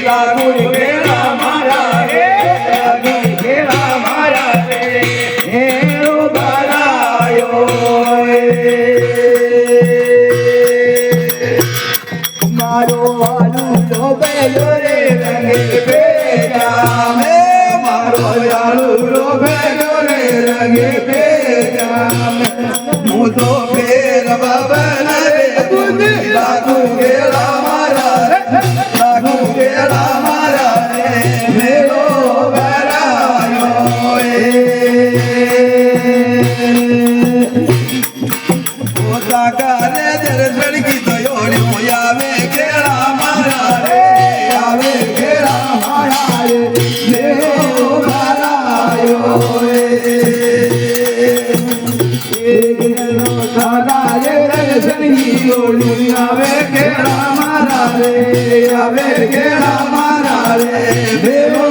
लागू घेरा मारा रे लागू घेरा मारा रे हेरो भरायो मारो वालू लो बेलो रे रंगे बेजा में मारो वालू लो बेलो रे रंगे बेजा में मुझो फेर बाबन रे लागू घेरा मारा रे लागू घेरा मारा रे मेरो भरायो ओता करे दर्शन की दयोड़ी आवे घेरा मारा रे आवे घेरा मारा रे मेरो भरायो आवे घेरा मारा रे आवे घेरा मारा रे भेरो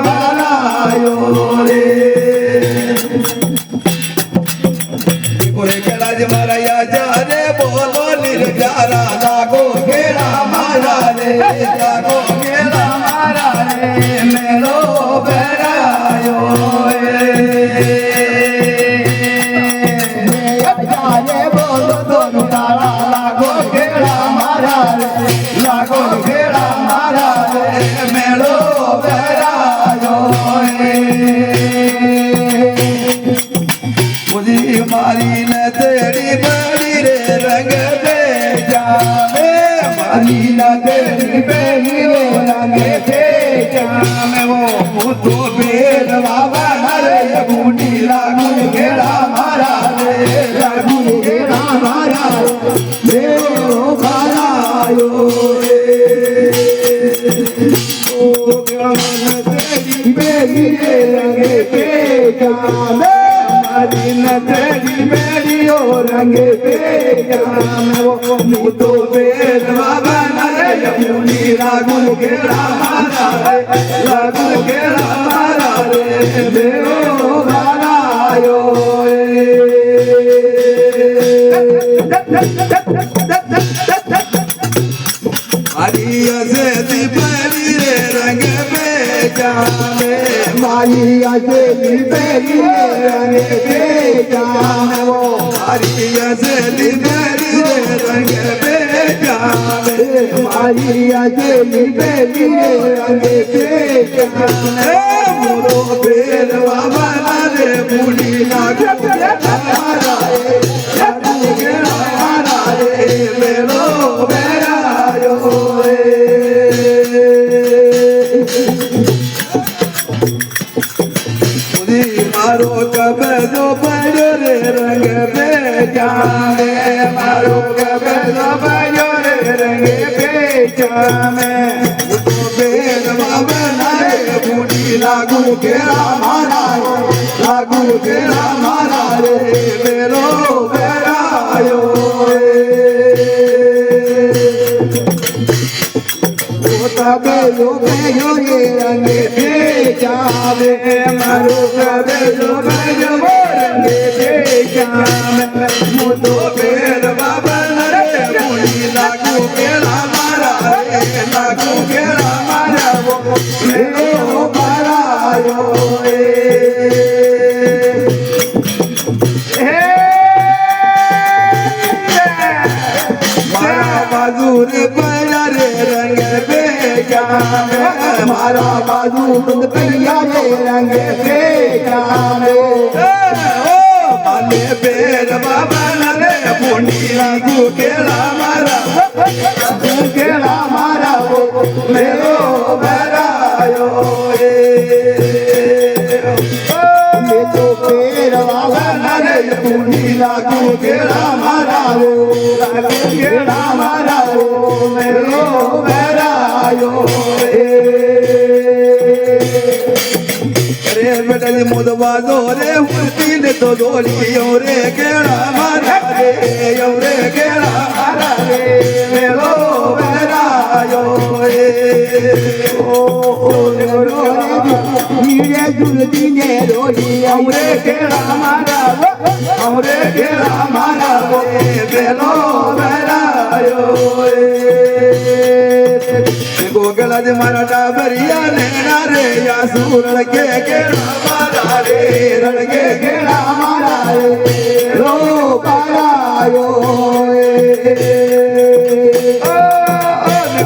भरायो रे कोरे कैलाश माराया जा रे बोलो निर्जारा लागो घेरा मारा रे लागो घेरा मारा रे मेरो भरायो बोलो दोनों तारा लागो घेरा मारा रे लागो घेरा मारा रे मेरो भरायो मुझी मारी न तेरी बड़ी रे रंग बेजा में मारी न तेरी बड़ी रे रंग बेजा में वो मुझो बेर बाबा रे बूढ़ी लागू घेरा मारा रे लागू घेरा मारा मेरो भरायो ओ तेरी बड़ी रे रंग बेजा में दिन तेरी मेरी ओ रंग बेजा में वो मुझो बेर बाबा रे मुनी लागू घेरा मारा रे लागू घेरा मारा रे मेरो भरायो मारिया से दीपरी रे रंग बेजा में मारिया से दीपरी रे रंग बेजा में वो मारिया से दीपरी रे रंग बेजा में मारिया से दीपरी रे रंग बेजा में मोरो बेर बाबा रे बूढ़ी लागू घेरा मारा रे लागू घेरा मारा रे मेरो भरायो मारो कबो पड़ो रे रंग बेजा में मारो कबो पड़ो रे रंग बेजा में बेर बाबा रे बूढ़ी लागू घेरा मारा रे लागू घेरा मारा रे मेरो भरायो बेलो बेलो ये रंग बेजा में मारो बेलो बेलो रंग बेजा में मुझो बेर बाबा रे मुनी लागू घेरा मारा रे लागू घेरा मारा वो मेरो भरायो मारा बाजूर पैया रे रंग बेजा मारा बाजूर पैया रे रंग बेजा माले बेर बाबा रे मुनी लागू घेरा मारा वो मेरो भरायो ये तो बेर बाबा रे मुनी लागू घेरा मारा वो लागू घेरा मारा वो मेरो भरायो रे बेटा मुदवा दो रे हुर्ती ने तो दोलियो रे घेरा मारा रे यो रे घेरा मारा रे मेरो भरायो ओ रो रे जुलती ने रोली हमरे घेरा मारा हमरे घेरा मारा रे मेरो भरायो गोगला दे मारा डाबरिया नैना रे या सूरड़ के गेड़ा मारा रे रण के गेड़ा मारा रे रो पायो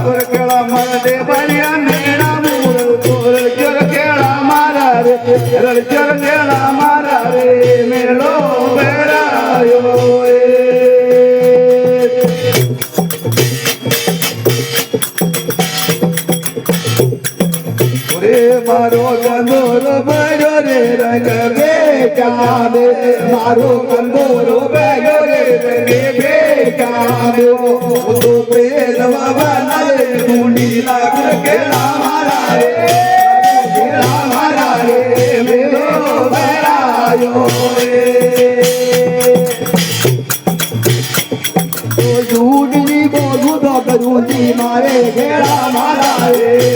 गोरकेड़ा मारा दे बरिया नैना मूर गोर केड़ा मारा रे रण केड़ा मारा रे मेलो बेरायो मारो कंदोरो बजो रे रंग बेचाबे मारो कंदोरो बजो रे रंग बेचाबे तो पेलवा बना रे मुंडी लाग के मारा रे मेरो बरायो झूठी बोलू तो करूंगी मारे घेरा मारा रे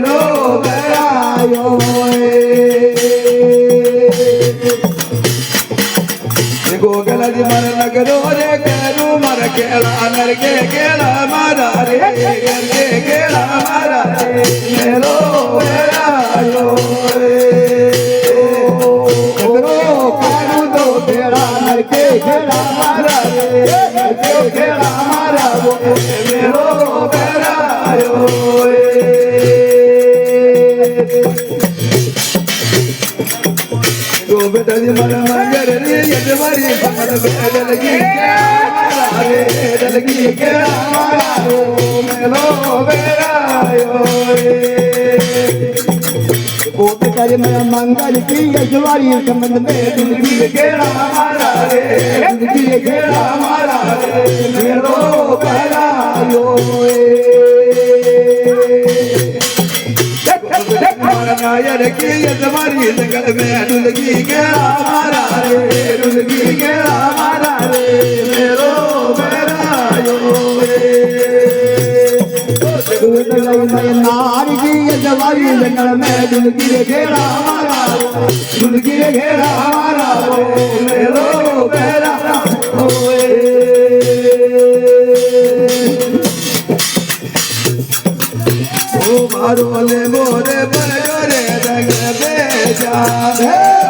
लो गरायो गोगला जी मर नगरो रे करू मर केला नर के केला मारा रे केला मारा रे लो गरायो खेड़ा मारा रे खेड़ा मारा वो मेरो बेरायो गो बेटा जी मर मंगर रे यजमारी पकड़ बेड़ लगी मारा रे डलगी खेड़ा मारा रो मेरो बेरायो कोते करे मेरा मंगल की यजवारी संबंध में दुनिया केड़ा मारा रे दुनिया केड़ा मारा रे मेरो परायो नायर की यजवारी जंगल में दुलगी केड़ा मारा रे दुलगी केड़ा मारा रे मेरो परायो नारी की यजवारी जंगल में दुलगी घेरा मारा दुलगी घेरा मारा मेरो बेरा ओ मारो ले मोरे बयो रे रंग बेजा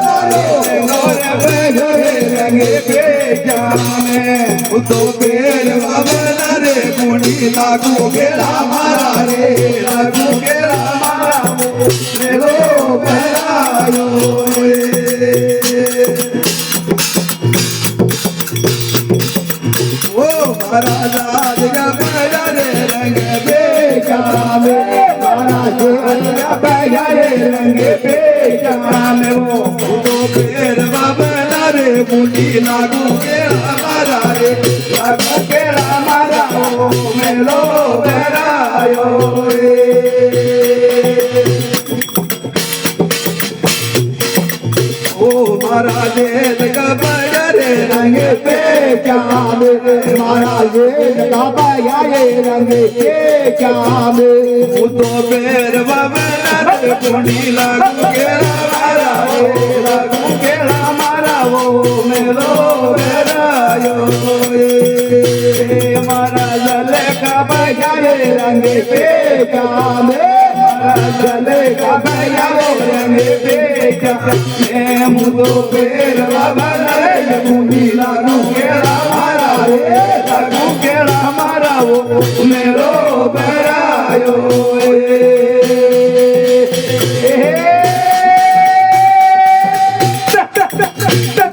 मारो मोरे बयो रे रंग बेजा में तो पेर बाबला रे मुंडी लागू घेरा मारा रे लागू घेरा मारा रे लो बरायो ओ महाराज का बया रे रंग बेजा में महाराज का बया रे रंग बेजा में वो तो पेर बाबला रे मुंडी लागू घेरा मारा रे लागू घेरा मारा ओ मेलो बेरायो ओ महाराज का बया रे रंग बेजा में महाराज का बया रे रंग बेजा में वो तो पेर बाबला रे मुंडी लागू घेरा मारा रे लागू घेरा मारा वो मेलो बेरायो महाराज का बया रे रंग बेजा में महाराज का बया रे रंग बेजा में मुदो पेर बाबला रे मुंडी लागू घेरा मारा रे लागू घेरा मारा वो मेरो बेरायो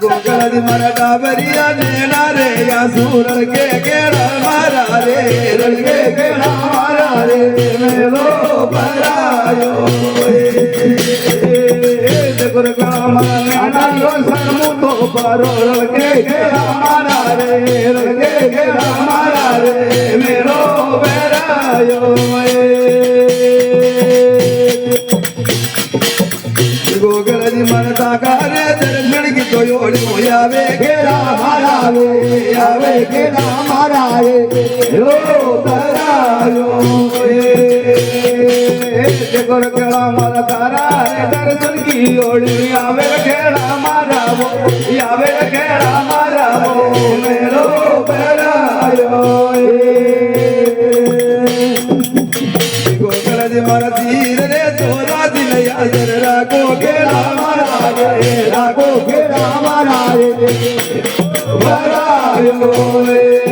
गोगल मर डाबरिया नैना रे या सूरड़ के गेड़ा मारा रे रण के गेड़ा मारा रे मेरो बरायो गोरका नैना यो सरमु तो परो रण के गेड़ा मारा रे रण के गेड़ा मारा रे मेरो बरायो गोगल जी मरता करे दर्शन की तो योड़ो यावे घेरा मारा रे यावे घेरा मारा रे लो करायो गोर केड़ा मरता रे दर्शन की योड़ो यावे घेरा मारा वो यावे घेरा मारा वो मेरो करायो ગોકળ દે મારા ધીર રે સોના દિલ યાદર રાખો કે રામા રે રાખો કે રામા રે વરાયો રે